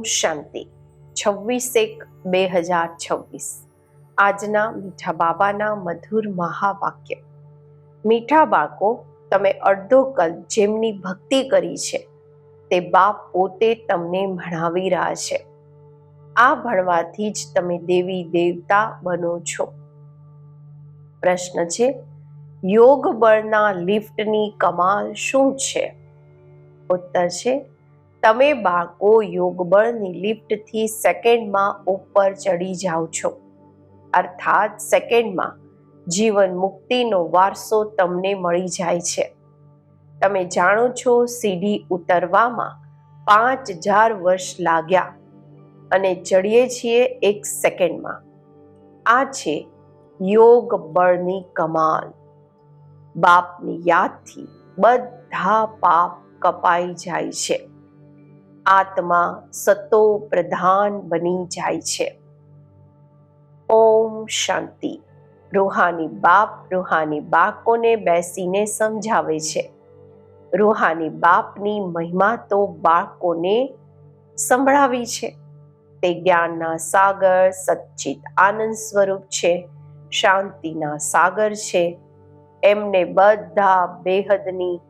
શાંતિ 26/1/2026 આજના મીઠા બાબાના મધુર મહાવાક્ય. મીઠા બાળકો, તમે અડધો કલ્પ જેમની ભક્તિ કરી છે તે બાપ પોતે તમને ભણાવી રહ્યા છે. આ ભણવાથી જ તમે દેવી દેવતા બનો છો. પ્રશ્ન છે, યોગ બળના લિફ્ટની કમાલ શું છે? ઉત્તર છે, તમે બાળકો યોગ બળની લિફ્ટથી સેકન્ડમાં ઉપર ચડી જાઓ છો. અર્થાત સેકન્ડમાં જીવન મુક્તિનો વારસો તમને મળી જાય છે. તમે જાણો છો, સીડી ઉતરવામાં 5000 વર્ષ લાગ્યા અને ચડીએ છીએ 1 સેકન્ડમાં. આ છે યોગ બળની કમાલ. બાપની યાદથી બધા પાપ કપાઈ જાય છે. આત્મા સતો પ્રધાન બની જાય છે. ઓમ શાંતિ. રૂહાની બાપ રૂહાની બાળકોને બેસીને સમજાવે છે. રૂહાની બાપની મહિમા તો બાળકોને સંભળાવી છે. તે જ્ઞાનના સાગર, સચ્ચિત આનંદ સ્વરૂપ છે, શાંતિના સાગર છે. એમને બધા બેહદની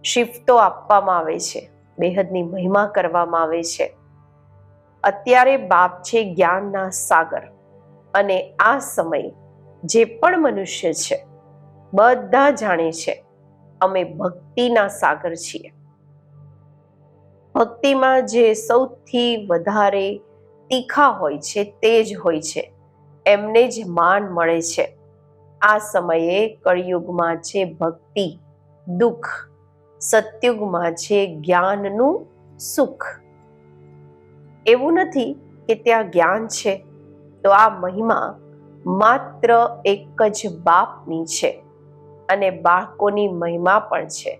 શિફ્તો આપવામાં આવે છે, બેહદની મહિમા કરવામાં આવે છે. અત્યારે બાપ છે જ્ઞાનના સાગર, અને આ સમયે જે પણ મનુષ્ય છે બધા જાણે છે અમે ભક્તિના સાગર છીએ. ભક્તિમાં જે સૌથી વધારે તીખા હોય છે તે જ હોય છે, એમને જ માન મળે છે. આ સમયે કળિયુગમાં છે ભક્તિ દુઃખ, સતયુગમાં છે જ્ઞાનનું સુખ. એવું નથી કે ત્યાં જ્ઞાન છે તો આ મહિમા માત્ર એક જ બાપની છે, અને બાળકોની મહિમા પણ છે,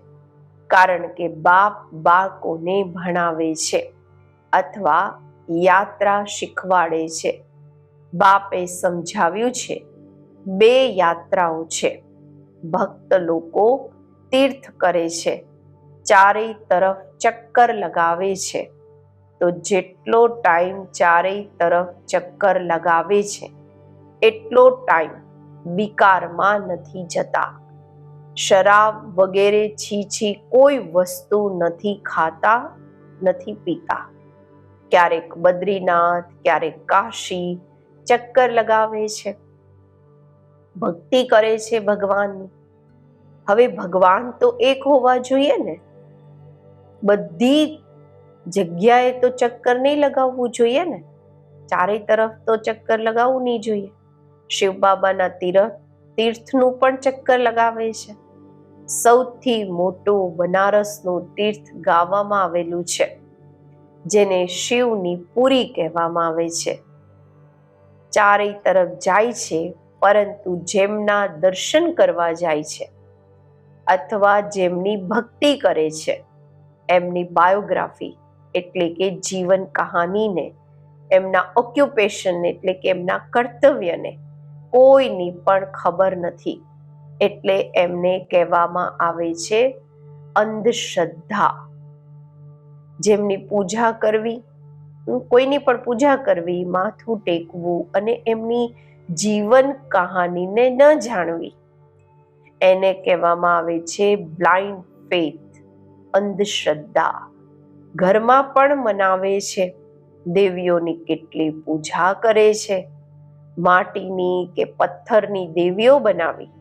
કારણ કે બાપ બાળકોને ભણાવે છે અથવા યાત્રા શીખવાડે છે. બાપે સમજાવ્યું છે 2 યાત્રાઓ છે. ભક્ત લોકો તીર્થ કરે છે, ચારેય તરફ ચક્કર લગાવે છે. તો જેટલો ટાઈમ ચારેય તરફ ચક્કર લગાવે છે એટલો ટાઈમ વિકારમાં નથી જતા. શરાબ વગેરે છીછી કોઈ વસ્તુ નથી ખાતા, નથી પીતા. ક્યારેક બદ્રીનાથ, ક્યારેક કાશી ચક્કર લગાવે છે, ભક્તિ કરે છે ભગવાનની. હવે ભગવાન તો એક હોવા જોઈએ ને. બધી જગ્યાએ તો ચક્કર નહીં લગાવવું જોઈએ ને. ચારેય તરફ તો ચક્કર લગાવવું નહીં જોઈએ. શિવ બાબાના તીર્થનું પણ ચક્કર લગાવે છે. સૌથી મોટું બનારસનું તીર્થ ગાવામાં આવેલું છે, જેને શિવની પુરી કહેવામાં આવે છે. ચારેય તરફ જાય છે, પરંતુ જેમના દર્શન કરવા જાય છે અથવા જેમની ભક્તિ કરે છે એમની બાયોગ્રાફી એટલે કે જીવન કહાનીને, એમના ઓક્યુપેશન એટલે કે એમના કર્તવ્યને કોઈની પણ ખબર નથી. એટલે એમને કહેવામાં આવે છે અંધશ્રદ્ધા. જેમની પૂજા કરવી, કોઈની પણ પૂજા કરવી, માથું ટેકવું અને એમની જીવન કહાનીને ન જાણવી, એને કહેવામાં આવે છે બ્લાઇન્ડ ફેથ, અંધશ્રદ્ધા. ઘરમાં પણ મનાવે છે, દેવીઓની કેટલી પૂજા કરે છે, માટીની કે પથ્થરની દેવીઓ બનાવી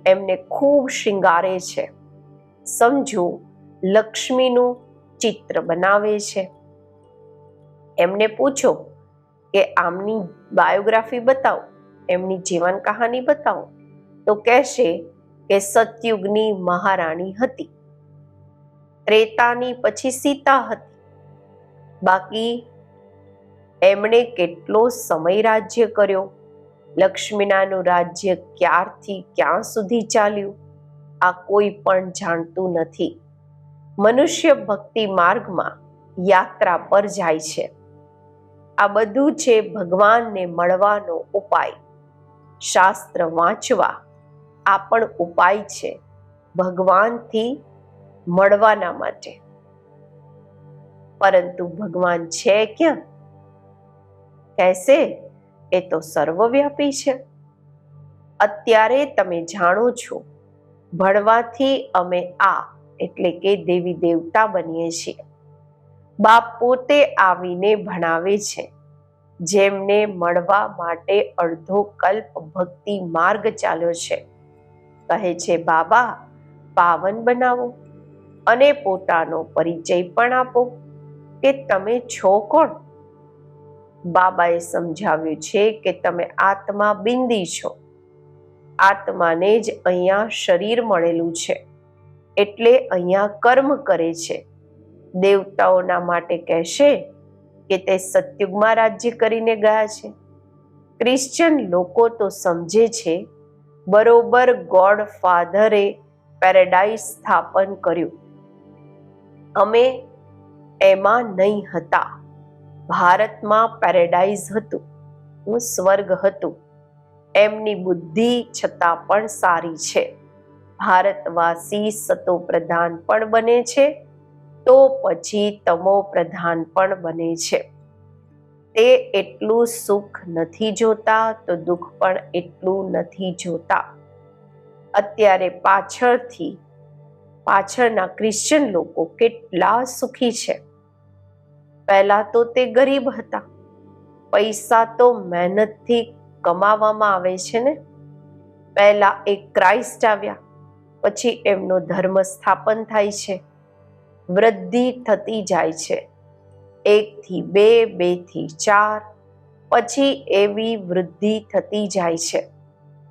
એમને ખૂબ શૃંગારે છે. સમજો, લક્ષ્મીનું ચિત્ર બનાવે છે. એમને પૂછો કે આમની બાયોગ્રાફી બતાવો, એમની જીવન કહાની બતાવો, તો કહેશે કે સતયુગની મહારાણી હતી, ત્રેતાની પછી સીતા હતી. બાકી એમણે કેટલો સમય રાજ્ય કર્યો, લક્ષ્મીનાનું રાજ્ય ક્યારથી ક્યાં સુધી ચાલ્યું, આ કોઈ પણ જાણતું નથી. મનુષ્ય ભક્તિ માર્ગમાં યાત્રા પર જાય છે. આ બધું છે ભગવાનને મળવાનો ઉપાય. શાસ્ત્ર વાંચવા આ પણ ઉપાય છે ભગવાનથી મળવાના માટે. પરંતુ ભગવાન છે ક્યાં? કહેશે એ તો સર્વવ્યાપી છે. અત્યારે તમે જાણો છો, ભણવાથી અમે એટલે કે દેવી દેવતા બનીએ છીએ. બાપ પોતે આવીને ભણાવે છે. જેમને મળવા માટે અડધો કલ્પ ભક્તિ માર્ગ ચાલ્યો છે, કહે છે બાબા પાવન બનાવો અને પોતાનો પરિચય પણ આપો કે તમે છો કોણ. બાબાએ સમજાવ્યું છે કે તમે આત્મા બિંદી છો. આત્માને જ અહીંયા શરીર મળેલું છે, એટલે અહીંયા કર્મ કરે છે. દેવતાઓના માટે કહેશે કે તે સતયુગમાં રાજ્ય કરીને ગયા છે. ક્રિશ્ચન લોકો તો સમજે છે બરોબર ગોડ ફાધરે પેરેડાઇઝ સ્થાપન કર્યું. અમે એમાં નહીં હતા. ભારતમાં પેરેડાઇઝ હતું, સ્વર્ગ હતું. એમની બુદ્ધિ છતાં પણ સારી છે. ભારતવાસી સતો પ્રધાન પણ બને છે તો પછી તમો પ્રધાન પણ બને છે. તે એટલું સુખ નથી જોતા તો દુઃખ પણ એટલું નથી જોતા. અત્યારે પાછળના ક્રિશ્ચન લોકો કેટલા સુખી છે. પહેલા તો તે ગરીબ હતા. પૈસા તો મહેનતથી કમાવામાં આવે છે ને. પહેલા એક ક્રાઇસ્ટ આવ્યા, પછી એમનો ધર્મ સ્થાપન થાય છે. વૃદ્ધિ થતી જાય છે, 1 થી 2, 2 થી 4, પછી એવી વૃદ્ધિ થતી જાય છે.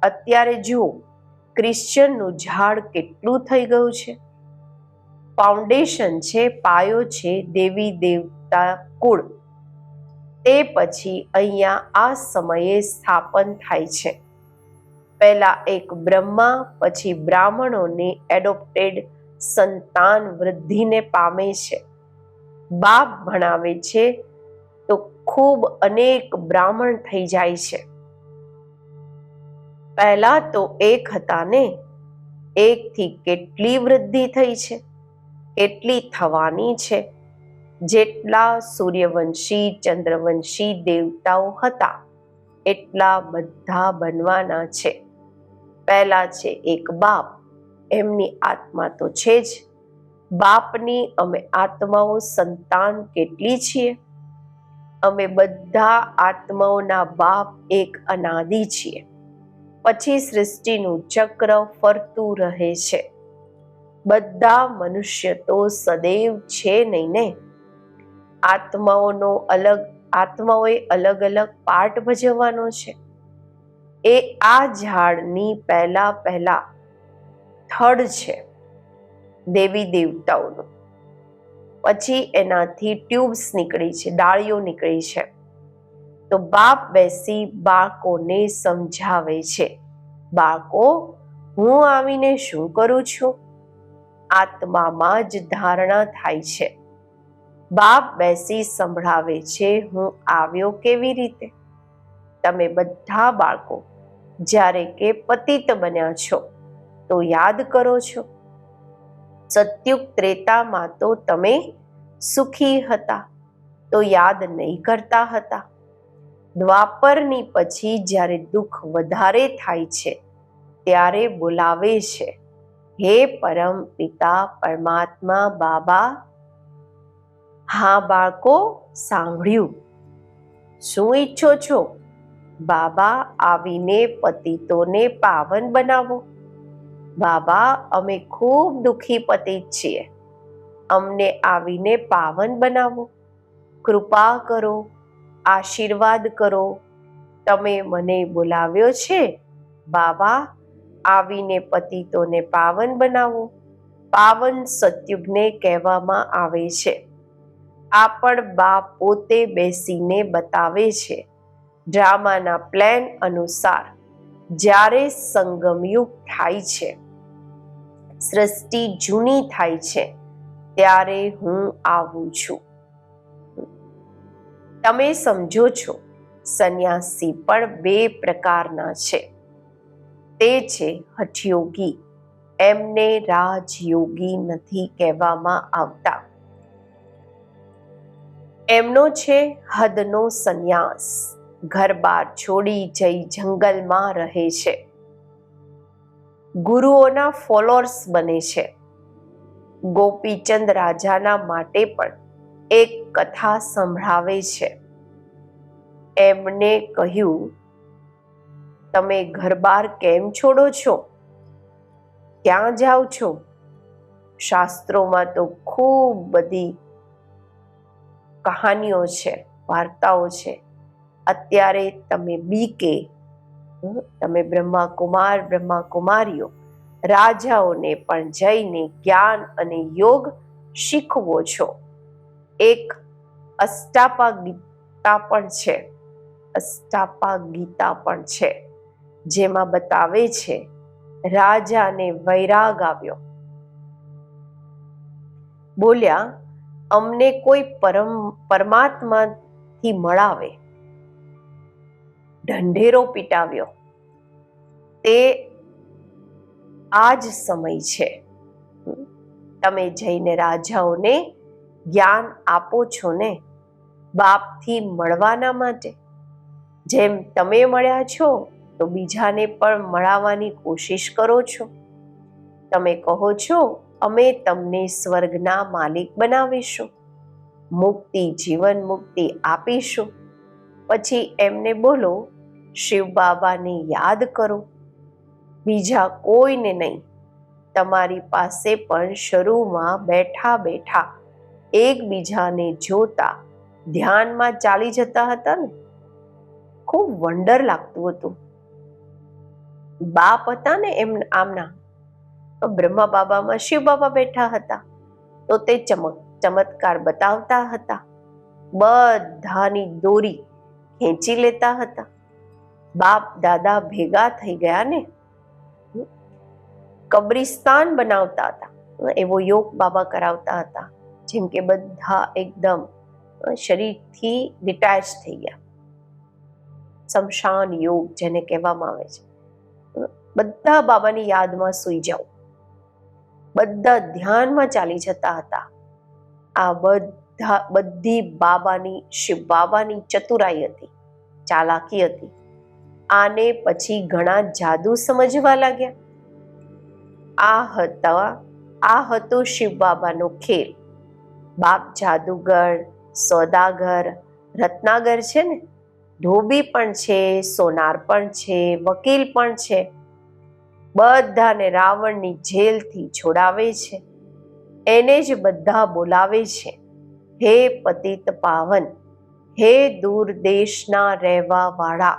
અત્યારે જુઓ ક્રિશ્ચનનું ઝાડ કેટલું થઈ ગયું છે. ફાઉન્ડેશન છે, પાયો છે દેવી દેવતા કુળ. તે પછી અહીંયા આ સમયે સ્થાપન થાય છે. પહેલા એક બ્રહ્મા, પછી બ્રાહ્મણોની એડોપ્ટેડ સંતાન વૃદ્ધિને પામે છે. બાપ ભણાવે છે તો ખૂબ અનેક બ્રાહ્મણ થઈ જાય છે. પહેલા તો 1 હતા ને, 1 થી કેટલી વૃદ્ધિ થઈ છે, કેટલી થવાની છે. જેટલા સૂર્યવંશી ચંદ્રવંશી દેવતાઓ હતા એટલા બધા બનવાના છે. પહેલા છે એક બાપ, એમની આત્મા તો છે જ. બાપની અમે આત્માઓ સંતાન કેટલી છીએ? અમે બધા આત્માઓના બાપ એક અનાદિ છીએ. પછી સૃષ્ટિનું ચક્ર ફરતું રહે છે. બધા મનુષ્ય તો સદૈવ છે નહીં ને. આત્માઓએ અલગ અલગ પાર્ટ ભજવવાનો છે. એ આ ઝાડની પહેલા થડ છે દેવી દેવતાઓનું. પછી એનાથી ટ્યુબ્સ નીકળી છે, ડાળીઓ નીકળી છે. તો બાપ બેસી બાળકોને સમજાવે છે, બાળકો હું આવીને શું કરું છું? આત્મામાં જ ધારણા થાય છે. બાપ બેસી સંભળાવે છે, હું આવ્યો કેવી રીતે? તમે બધા બાળકો જ્યારે કે પતિત બન્યા છો તો યાદ કરો છો. સતયુગ ત્રેતામાં તો તમે સુખી હતા તો યાદ નહીં કરતા હતા. દ્વાપરની પછી જ્યારે દુઃખ વધારે થાય છે ત્યારે બોલાવે છે, હે પરમ પિતા પરમાત્મા બાબા. હા બાળકો, સાંભળ્યું. શું ઈચ્છો છો? બાબા આવીને પતિતોને પાવન બનાવો. બાબા અમે ખૂબ દુઃખી પતિત છીએ, અમને આવીને પાવન બનાવો. કૃપા કરો, આશીર્વાદ કરો. તમે મને બોલાવ્યો છે બાબા, આવીને પતિતોને પાવન બનાવો. પાવન સતયુગને કહેવામાં આવે છે. આ પણ બાપ પોતે બેસીને બતાવે છે. ડ્રામાના પ્લાન અનુસાર જ્યારે સંગમયુગ થાય છે, સૃષ્ટિ જૂની થાય છે, ત્યારે હું આવું છું. તમે સમજો છો, સંન્યાસી પણ 2 પ્રકારના છે. તે છે હઠયોગી. એમને રાજયોગી નથી કહેવામાં આવતા. એમનો છે હદનો સંન્યાસ, ઘર-બાર છોડી જઈ જંગલમાં રહે છે, ગુરુઓના ફોલોઅર્સ બને છે. ગોપીચંદ રાજાના માટે પણ એક કથા સંભળાવે છે. એમને કહ્યું, તમે ઘર-બાર કેમ છોડો છો? ક્યાં જાઓ છો? શાસ્ત્રોમાં તો ખૂબ બધી કહાનીઓ છે, વાર્તાઓ છે. અત્યારે તમે બીકે, તમે બ્રહ્માકુમાર બ્રહ્માકુમારીઓ રાજાઓને પણ જઈને જ્ઞાન અને યોગ શીખવો છો. એક અષ્ટાપા ગીતા પણ છે, અષ્ટાપા ગીતા પણ છે, જેમાં બતાવે છે રાજાને વૈરાગ આવ્યો. બોલ્યા, અમને કોઈ પરમાત્માથી મળાવે. ઢંઢેરો પીટાવ્યો. તે આ જ સમય છે. તમે જઈને રાજાઓને જ્ઞાન આપો છો ને, બાપથી મળવાના માટે. જેમ તમે મળ્યા છો તો બીજાને પણ મળાવવાની કોશિશ કરો છો. તમે કહો છો, અમે તમને સ્વર્ગના માલિક બનાવીશું, મુક્તિ, જીવન મુક્તિ આપીશું. પછી એમને બોલો, શિવ બાબાને યાદ કરો, બીજા કોઈને નહીં. તમારી પાસે પણ શરૂમાં બેઠા બેઠા એકબીજાને જોતા ધ્યાનમાં ચાલી જતા હતા ને, ખૂબ વંડર લાગતું હતું. બાપ હતા ને આમના, બ્રહ્મા બાબામાં શિવ બાબા બેઠા હતા, તો તે ચમત્કાર બતાવતા હતા. બધાની દોરી ખેંચી લેતા હતા. બાપ દાદા ભેગા થઈ ગયા ને, કબ્રિસ્તાન બનાવતા હતા, એવો યોગ બાબા કરાવતા હતા. જેમ કે બધા એકદમ શરીરથી ડિટેચ થઈ ગયા. શમશાન યોગ જેને કહેવામાં આવે છે. બધા બાબાની યાદમાં સૂઈ જાઓ, બધા ધ્યાનમાં ચાલી જતા હતા. આ બધી બાબાની, શિવ બાબાની ચતુરાઈ હતી, ચાલાકી હતી. આને પછી ઘણા જાદુ સમજવા લાગ્યા. આ હતો શિવ બાબાનો ખેલ. બાપ જાદુગર, સોદાગર, રત્નાગર છે ને, ધોબી પણ છે, સોનાર પણ છે, વકીલ પણ છે. બધાને રાવણની જેલથી છોડાવે છે. એને જ બધા બોલાવે છે, હે પતિત પાવન, હે દૂર દેશના રહેવા વાળા,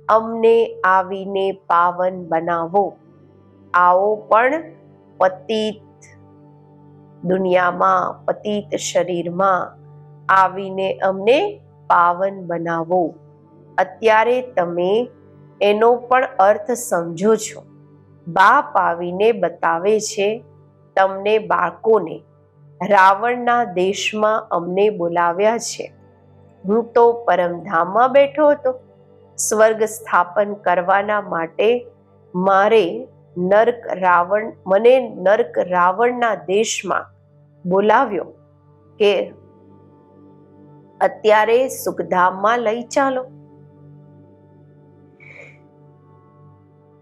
અમને આવીને પાવન બનાવો. આવો પણ પતિત દુનિયામાં, પતિત શરીરમાં આવીને અમને પાવન બનાવો. અત્યારે તમે એનો પણ અર્થ સમજો છો. બાપ આવીને બતાવે છે તમને બાળકોને, રાવણના દેશમાં અમને બોલાવ્યા છે. હું તો પરમધામમાં બેઠો હતો. સ્વર્ગ સ્થાપન કરવાના માટે મને નર્ક રાવણના દેશમાં બોલાવ્યો કે અત્યારે સુખધામમાં લઈ ચાલો.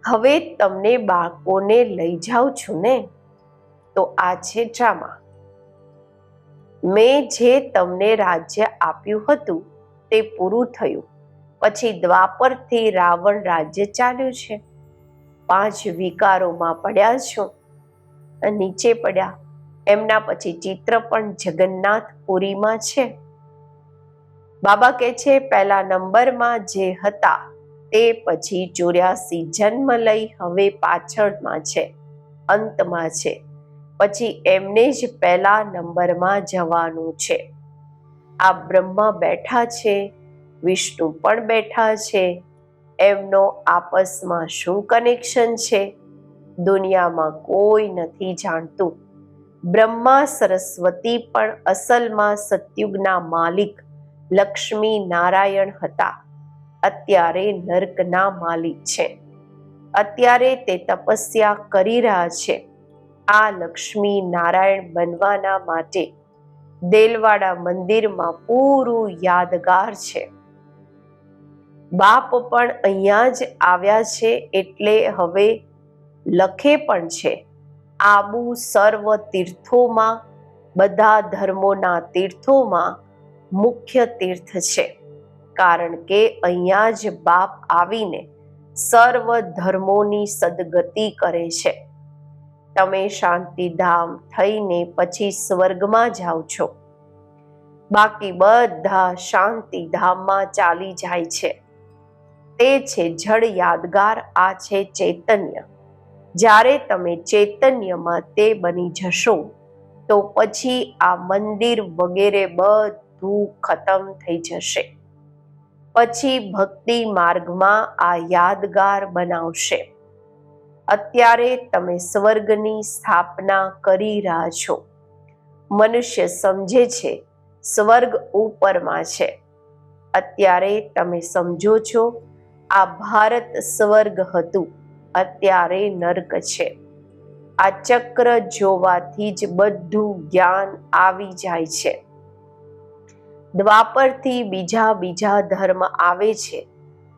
હવે તમને બાળકોને લઈ જાઉં છું ને, તો આ છે ડ્રામા. મેં જે તમને રાજ્ય આપ્યું હતું તે પૂરું થયું. પછી દ્વાપરથી રાવણ રાજ્ય ચાલ્યું છે. 5 વિકારોમાં પડ્યા છો, નીચે પડ્યા. એમના પછી ચિત્ર પણ જગન્નાથપુરીમાં છે. બાબા કહે છે પહેલા નંબરમાં જે હતા તે પછી 84 જન્મ લઈ હવે પાછળમાં છે, અંતમાં છે. પછી એમને જ પહેલા નંબરમાં જવાનું છે. આ બ્રહ્મા બેઠા છે, વિષ્ણુ પણ બેઠા છે. એમનો આપસમાં શું કનેક્શન છે દુનિયામાં કોઈ નથી જાણતું. બ્રહ્મા સરસ્વતી પણ અસલમાં સતયુગના માલિક લક્ષ્મી નારાયણ હતા. અત્યારે નર્કના માલિક છે. અત્યારે તે તપસ્યા કરી રહ્યા છે આ લક્ષ્મી નારાયણ બનવાના માટે. દેલવાડા મંદિરમાં પૂરું યાદગાર છે. બાપ પણ અહીંયા જ આવ્યા છે એટલે હવે લખે પણ છે. આબુ સર્વ તીર્થોમાં, બધા ધર્મોના તીર્થોમાં મુખ્ય તીર્થ છે, કારણ કે અહીંયા જ બાપ આવીને સર્વ ધર્મોની સદગતિ કરે છે. તમે શાંતિધામ થઈને પછી સ્વર્ગમાં જાઓ છો, બાકી બધા શાંતિધામમાં ચાલી જાય છે. તે છે જડ યાદગાર, આ છે ચૈતન્ય. જ્યારે તમે ચૈતન્યમાં તે બની જશો તો પછી આ મંદિર વગેરે બધું ખતમ થઈ જશે. પછી ભક્તિ માર્ગમાં આ યાદગાર બનાવશે. અત્યારે તમે સ્વર્ગની સ્થાપના કરી રહ્યા છો. મનુષ્ય સમજે છે સ્વર્ગ ઉપરમાં છે. અત્યારે તમે સમજો છો આ ભારત સ્વર્ગ હતું, અત્યારે નર્ક છે. આ ચક્ર જોવાથી જ બધું જ્ઞાન આવી જાય છે. દ્વાપરથી બીજા ધર્મ આવે છે,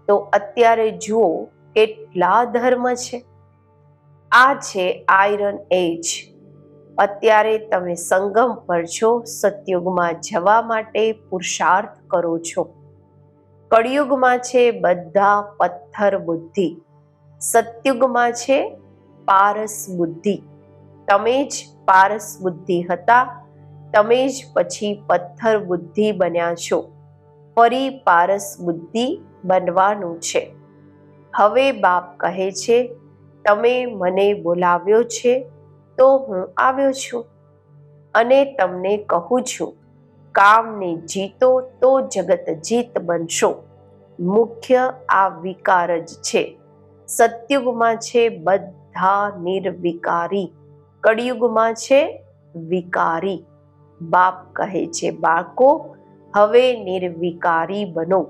તો અત્યારે જુઓ કેટલા ધર્મ છે. આ છે આયરન એજ. અત્યારે તમે સંગમ પર છો, સતયુગમાં જવા માટે પુરુષાર્થ કરો છો. કળિયુગમાં છે બધા પથ્થર બુદ્ધિ, સતયુગમાં છે પારસ બુદ્ધિ. તમે જ પારસ બુદ્ધિ હતા, તમે જ પછી પથ્થર બુદ્ધિ બન્યા છો. ફરી પારસ બુદ્ધિ બનવાનું છે. હવે બાપ કહે છે તમે મને બોલાવ્યો છે તો હું આવ્યો છું, અને તમને કહું છું કામને જીતો તો જગત જીત બનશો. મુખ્ય આ વિકાર જ છે. સતયુગમાં છે બધા નિર્વિકારી, કળિયુગમાં છે વિકારી. બાપ કહે છે બાળકો હવે નિર્વિકારી બનો.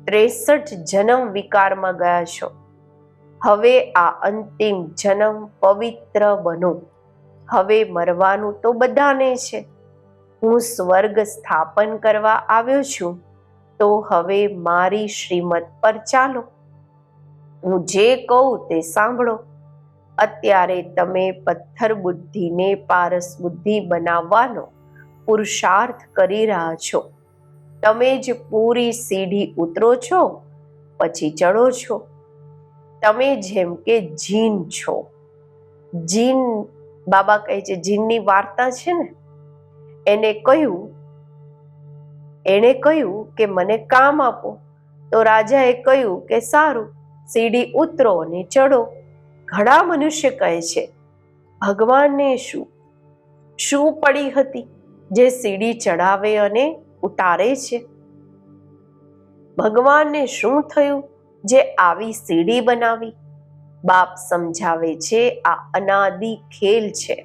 63 જન્મ વિકારમાં ગયા છો, હવે આ અંતિમ જન્મ પવિત્ર બનો. હવે મરવાનું તો બધાને છે. હું સ્વર્ગ સ્થાપન કરવા આવ્યો છું, તો હવે મારી શ્રીમત પર ચાલો. હું જે કહું તે સાંભળો. અત્યારે તમે પથ્થર બુદ્ધિને પારસ બુદ્ધિ બનાવવાનો પુરુષાર્થ કરી રહ્યા છો. તમે જ પૂરી સીડી ઉતરો છો, પછી ચડો છો. તમે જેમ કે જીન છો. જીન, બાબા કહે છે જીનની વાર્તા છે ને, એણે કહ્યું કે મને કામ આપો. તો રાજાએ કહ્યું કે સારું, સીડી ઉતરો અને ચડો. ઘણા મનુષ્ય કહે છે ભગવાનને શું પડી હતી જે સીડી ચડાવે અને ઉતારે છે? ભગવાનને શું થયું જે આવી સીડી બનાવી? બાપ સમજાવે છે આ અનાદિ ખેલ છે.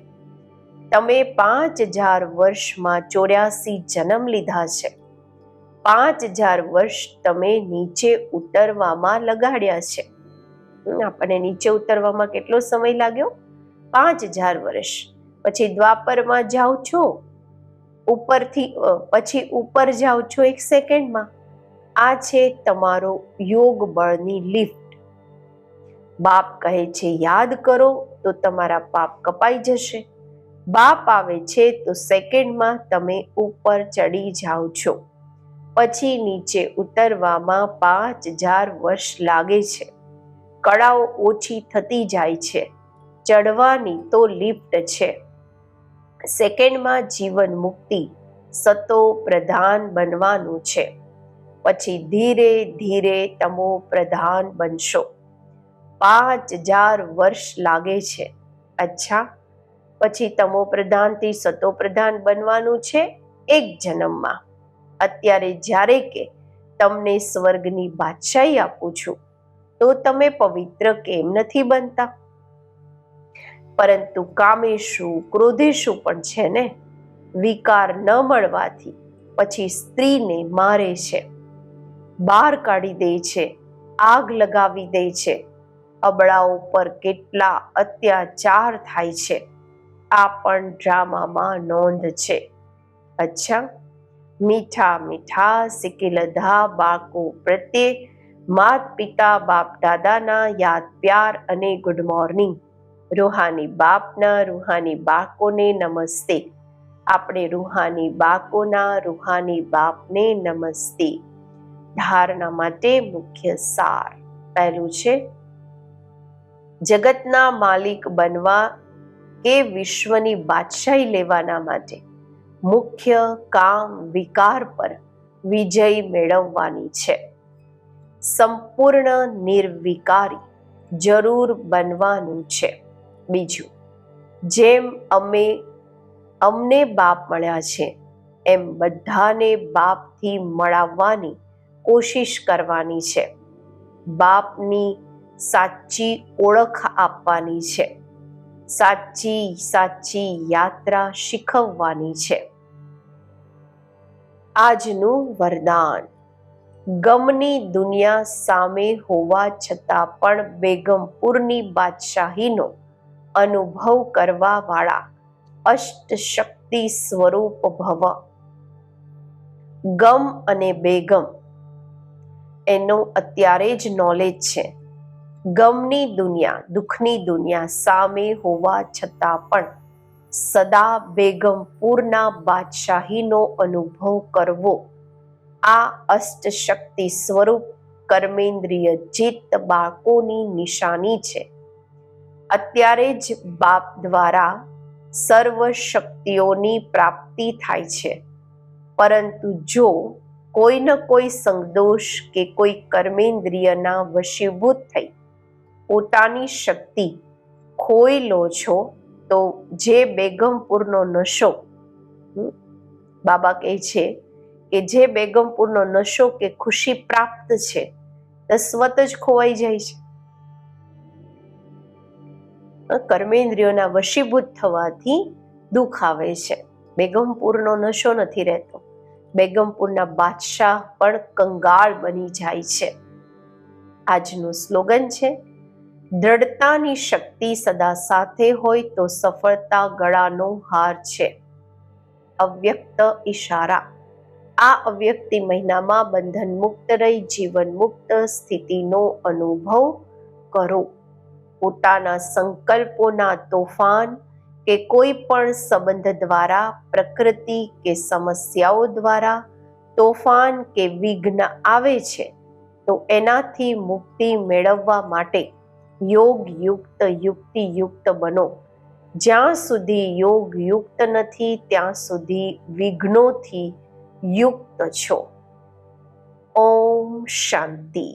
તમે 5000 વર્ષમાં 84 જન્મ લીધા છે. 5000 વર્ષ તમે નીચે ઉતરવામાં લગાડ્યા છે. આપણને નીચે ઉતરવામાં કેટલો સમય લાગ્યો? 5000 વર્ષ. પછી દ્વાપરમાં જાઓ છો, પછી ઉપર જાઓ છો 1 સેકન્ડમાં. આ છે તમારો યોગ બળની લિફ્ટ. બાપ કહે છે યાદ કરો તો તમારા પાપ કપાઈ જશે. બાપ આવે છે તો સેકન્ડમાં તમે ઉપર ચડી જાઓ છો. પછી નીચે ઉતરવામાં 5000 વર્ષ લાગે છે. કળાઓ ઓછી થતી જાય છે. ચડવાની તો લિફ્ટ છે. સેકન્ડમાં જીવન મુક્તિ, સતો પ્રધાન બનવાનું છે. પછી ધીરે ધીરે તમો પ્રધાન બનશો. 5000 વર્ષ લાગે છે. અચ્છા, પછી તમો પ્રધાનથી સતો પ્રધાન બનવાનું છે 1 જન્મમાં. અત્યારે જ્યારે કે તમને સ્વર્ગની બાદશાહી આપું છું, તો તમે પવિત્ર કેમ નથી બનતા? પરંતુ કામેશું ક્રોધેશું પણ છે ને. વિકાર ન મળવાથી પછી સ્ત્રીને મારે છે, બહાર કાઢી દે છે, આગ લગાવી દે છે. અબળાઓ પર કેટલા અત્યાચાર થાય છે, આ પણ ડ્રામામાં નોંધ છે. અચ્છા, મીઠા મીઠા સિકિલધા બાળકો પ્રત્યે માત પિતા બાપ દાદાના યાદ પ્યાર અને ગુડ મોર્નિંગ. રૂહાની બાપના રૂહાની બાળકોને નમસ્તે. આપણે રૂહાની બાળકોના રૂહાની બાપને નમસ્તે. ધારણા માટે મુખ્ય સાર. પહેલું છે, જગતના માલિક બનવા કે વિશ્વની બાદશાહી લેવાના માટે મુખ્ય કામ વિકાર પર વિજય મેળવવાની છે. સંપૂર્ણ નિર્વિકારી જરૂર બનવાનું છે. બીજું, જેમ અમને બાપ મળ્યા છે એમ બધાને બાપથી મળાવવાની કોશિશ કરવાની છે. બાપની સાચી ઓળખ આપવાની છે. સાચી યાત્રા શીખવવાની છે. આજનું વરદાન. ગમની દુનિયા સામે હોવા છતાં પણ બેગમપુરની બાદશાહીનો અનુભવ કરવા વાળા અષ્ટશક્તિ સ્વરૂપ ભવ. ગમ અને બેગમ એનો અત્યારે જ નોલેજ છે. ગમની દુનિયા, દુઃખની દુનિયા સામે હોવા છતાં પણ સદા બેગમપુરના બાદશાહીનો અનુભવ કરવો, આ અષ્ટશક્તિ સ્વરૂપ કર્મેન્દ્રિય ચિત્ત બાળકોની નિશાની છે. અત્યારે જ બાપ દ્વારા સર્વ શક્તિઓની પ્રાપ્તિ થાય છે. પરંતુ જો કોઈ ન કોઈ સંદોષ કે કોઈ કર્મેન્દ્રિયના વશીભૂત થઈ પોતાની શક્તિ ખોઈ લો છો તો જે બેગમપુરનો નશો, બાબા કહે છે કે જે બેગમપુરનો નશો કે ખુશી પ્રાપ્ત છે તસ્વત જ ખોવાઈ જાય છે. કર્મેન્દ્રિયોના વશીભૂત થવાથી દુઃખ આવે છે. બેગમપુરનો નશો નથી રહેતો. બેગમપુરના બાદશાહ પણ કંગાળ બની જાય છે. આજનું સ્લોગન છે, દ્રઢતાની શક્તિ સદા સાથે હોય તો સફળતા ગળાનો હાર છે. અવ્યક્ત ઈશારા. આ અવ્યક્તિ મહિનામાં બંધન મુક્ત રહી જીવન મુક્ત સ્થિતિનો અનુભવ કરો. પોતાના સંકલ્પોના તોફાન કે કોઈ પણ સંબંધ દ્વારા, પ્રકૃતિ કે સમસ્યાઓ દ્વારા તોફાન કે વિઘ્ન આવે છે તો એનાથી મુક્તિ મેળવવા માટે યોગયુક્ત યુક્તિયુક્ત બનો. જ્યાં સુધી યોગયુક્ત નથી ત્યાં સુધી વિઘ્નોથી યુક્ત છો. ઓમ શાંતિ.